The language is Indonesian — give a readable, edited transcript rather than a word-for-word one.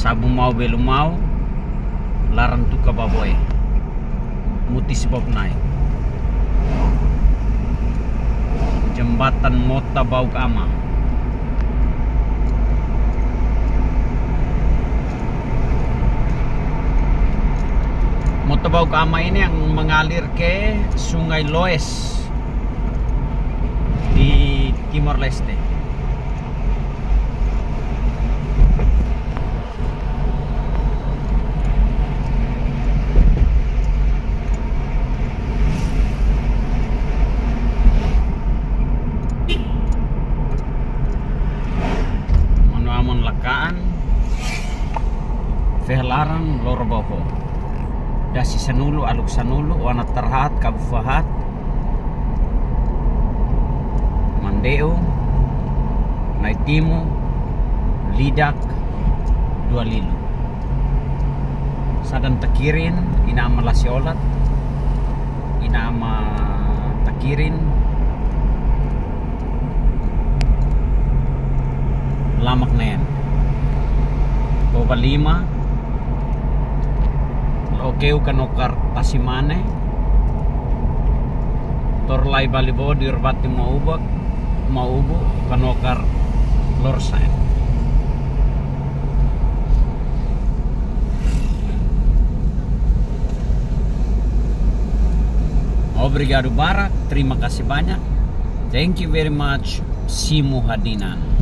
sabu mau belum mau larang tuka baboy muti sebab naik jembatan Mota Bauk Ama. Mota Bauk Ama ini yang mengalir ke Sungai Loes di Timor Leste. Lakaan Vehlarang Loroboho Dasi Sanulu Aluk Sanulu Wana Terhat Kabufahat Mandeo Naitimu Lidak Dua Lilu Sadan Takirin Inama Lasiolat Inama Takirin Lamak Nen Boba 5 Okeu kanokar Tasimane Torlai Balibo Dirbati Maubu kanokar Lorsain. Obrigado Barak, terima kasih banyak. Thank you very much. Simu Hadinan.